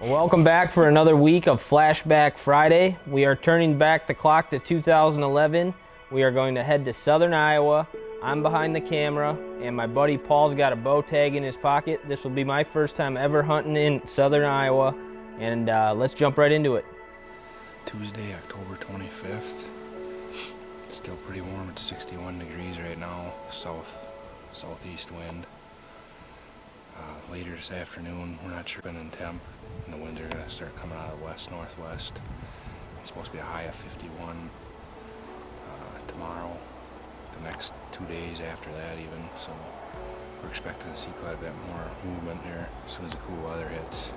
Welcome back for another week of Flashback Friday. We are turning back the clock to 2011. We are going to head to southern Iowa. I'm behind the camera, and my buddy Paul's got a bow tag in his pocket. This will be my first time ever hunting in southern Iowa, and let's jump right into it. Tuesday, October 25th. It's still pretty warm. It's 61 degrees right now. Southeast wind. Later this afternoon, we're not sure in temp, and the winds are going to start coming out of west-northwest. It's supposed to be a high of 51 tomorrow, the next 2 days after that even, so we're expecting to see quite a bit more movement here as soon as the cool weather hits.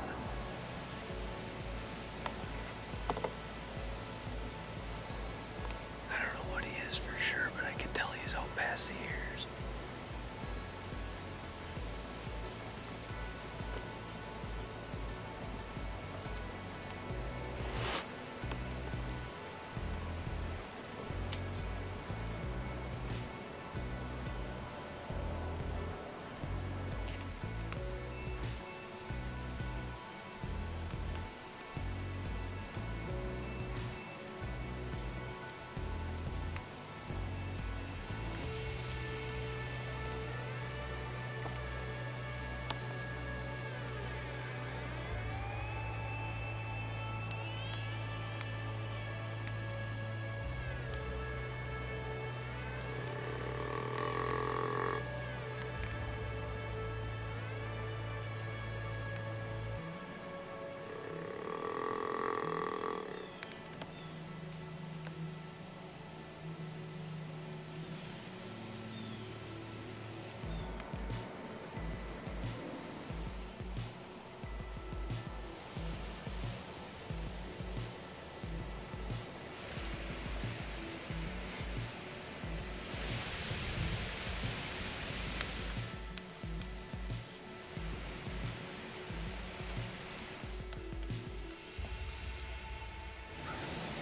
I don't know what he is for sure, but I can tell he's out past the ears.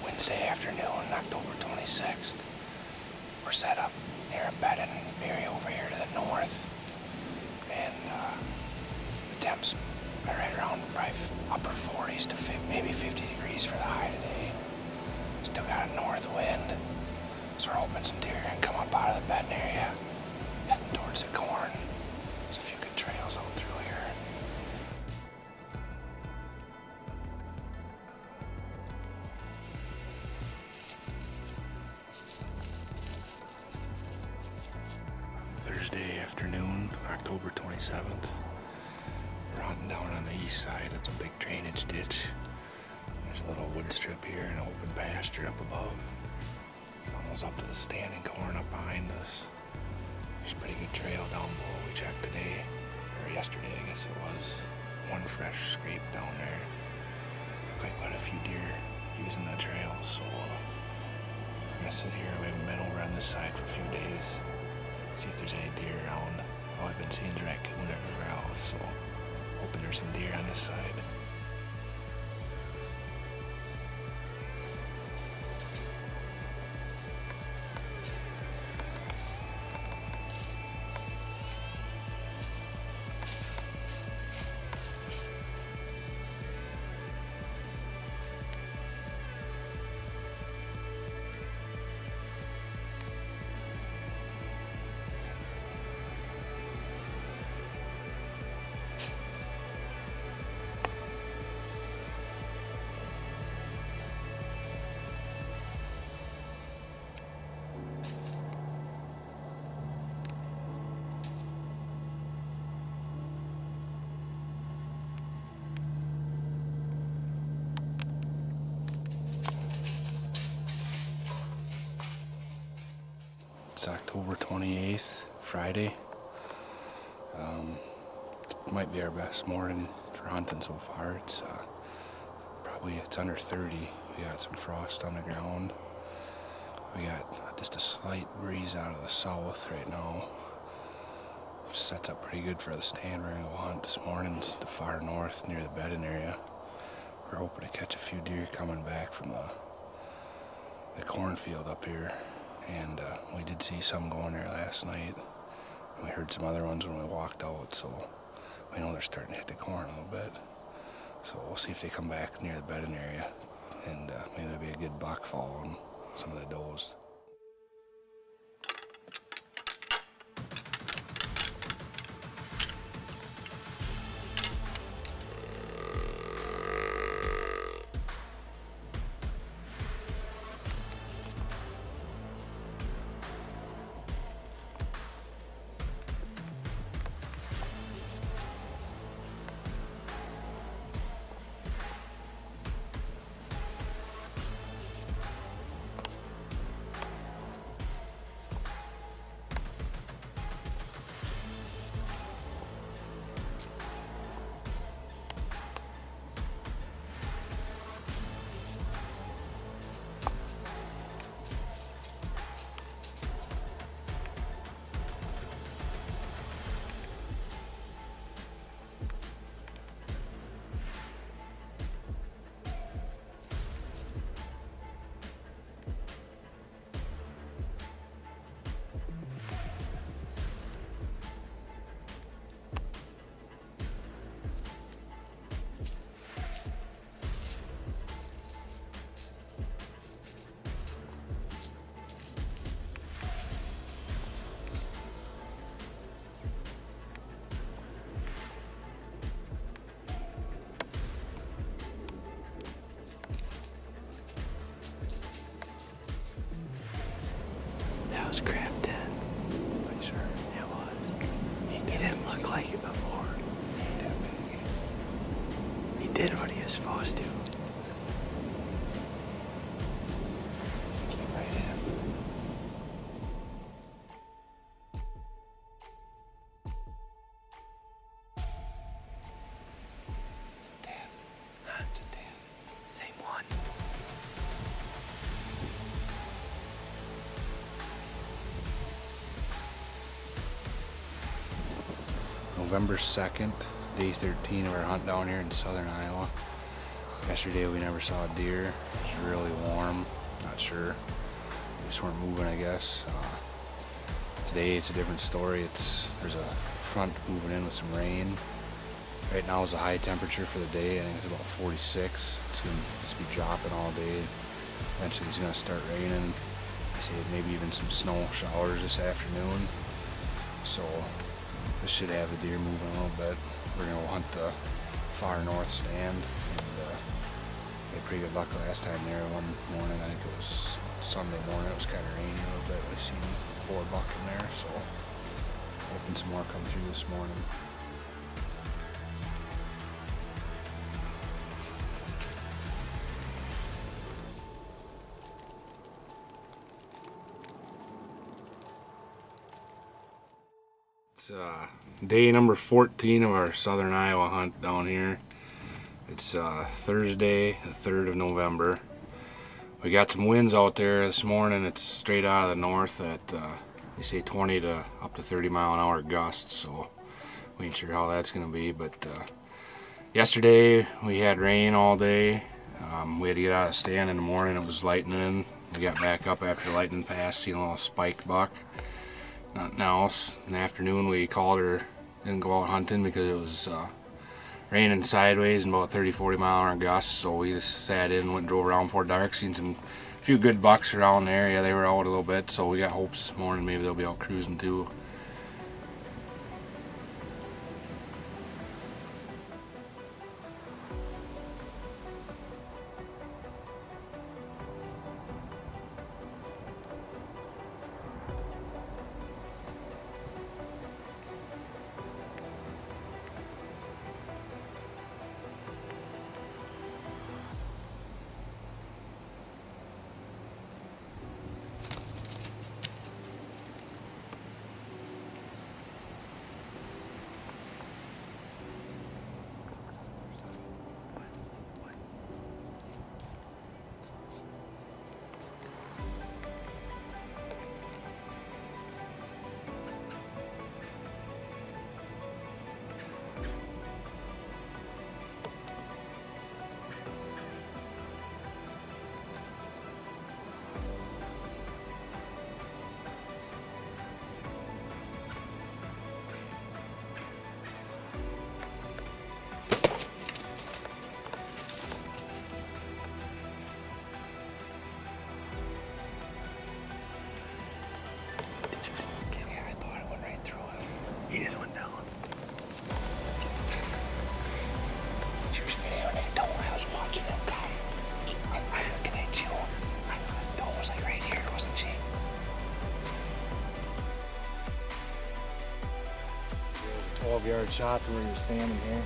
Wednesday afternoon, October 26th. We're set up near a Brennen area over here to the north, and the temps are right around probably upper 40s to maybe 50 degrees for the high today. Still got a north wind, so we're hoping some deer can come up out of the Brennen area, heading towards the corn. There's a few good trails out through here. Thursday afternoon, October 27th. We're hunting down on the east side. It's a big drainage ditch. There's a little wood strip here and an open pasture up above. Funnels up to the standing corn up behind us. There's a pretty good trail down below we checked today, or yesterday I guess it was. One fresh scrape down there. Looked like quite a few deer using the trail, so we're gonna sit here. We haven't been over on this side for a few days. See if there's any deer around. All I've been seeing is raccoon everywhere else, so hoping there's some deer on this side. It's October 28th, Friday. It might be our best morning for hunting so far. It's it's under 30. We got some frost on the ground. We got just a slight breeze out of the south right now, which sets up pretty good for the stand we're gonna go hunt this morning. It's the far north near the Brennen area. We're hoping to catch a few deer coming back from the cornfield up here. And we did see some going there last night. We heard some other ones when we walked out, so we know they're starting to hit the corn a little bit. So we'll see if they come back near the bedding area, and maybe there'll be a good buck following some of the does. Was crap dead. Are you sure? It was. He didn't look like it before. He ain't that big. He did what he was supposed to. Came right in. It's a 10. It's a 10. Same one. November 2nd, day 13 of our hunt down here in southern Iowa. Yesterday we never saw a deer. It was really warm. Not sure. They just weren't moving, I guess. Today it's a different story. There's a front moving in with some rain. Right now is a high temperature for the day. I think it's about 46. It's going to just be dropping all day. Eventually it's going to start raining. I say maybe even some snow showers this afternoon. So this should have the deer moving a little bit. We're going to hunt the far north stand, and we had pretty good luck last time there one morning. I think it was Sunday morning. It was kind of rainy a little bit. We seen 4 buck in there, so hoping some more come through this morning. It's day number 14 of our southern Iowa hunt down here. It's Thursday, the 3rd of November. We got some winds out there this morning. It's straight out of the north at, they say 20 to up to 30 mile an hour gusts, so we ain't sure how that's going to be. But yesterday we had rain all day. We had to get out of the stand in the morning. It was lightning. We got back up after the lightning passed, seen a little spike buck. Nothing else. In the afternoon we called her, didn't go out hunting because it was raining sideways and about 30-40 mile an hour gusts, so we just sat in, went and drove around before dark, seen a few good bucks around the area. They were out a little bit, so we got hopes this morning maybe they'll be out cruising too. backyard shot to where you're standing here.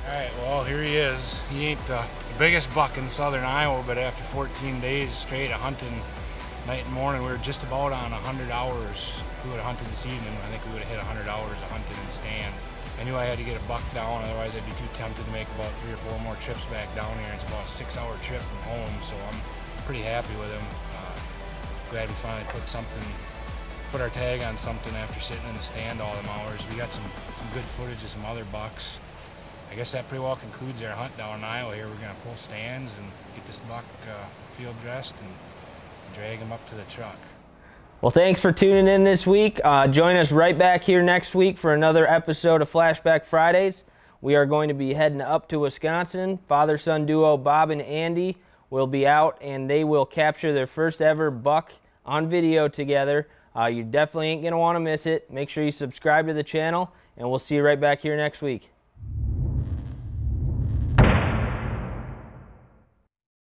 All right, well, here he is. He ain't the biggest buck in southern Iowa, but after 14 days straight of hunting night and morning, we were just about on 100 hours. If we would have hunted this evening, I think we would have hit 100 hours of hunting in stands. I knew I had to get a buck down, otherwise I'd be too tempted to make about 3 or 4 more trips back down here. It's about a 6-hour trip from home, so I'm pretty happy with him. Glad we finally put our tag on something after sitting in the stand all them hours. We got some good footage of some other bucks. I guess that pretty well concludes our hunt down in Iowa here. We're gonna pull stands and get this buck field dressed and drag him up to the truck. Well, thanks for tuning in this week. Join us right back here next week for another episode of Flashback Fridays. We are going to be heading up to Wisconsin. Father-son duo Bob and Andy will be out, and they will capture their first ever buck on video together. You definitely ain't going to want to miss it. Make sure you subscribe to the channel, and we'll see you right back here next week.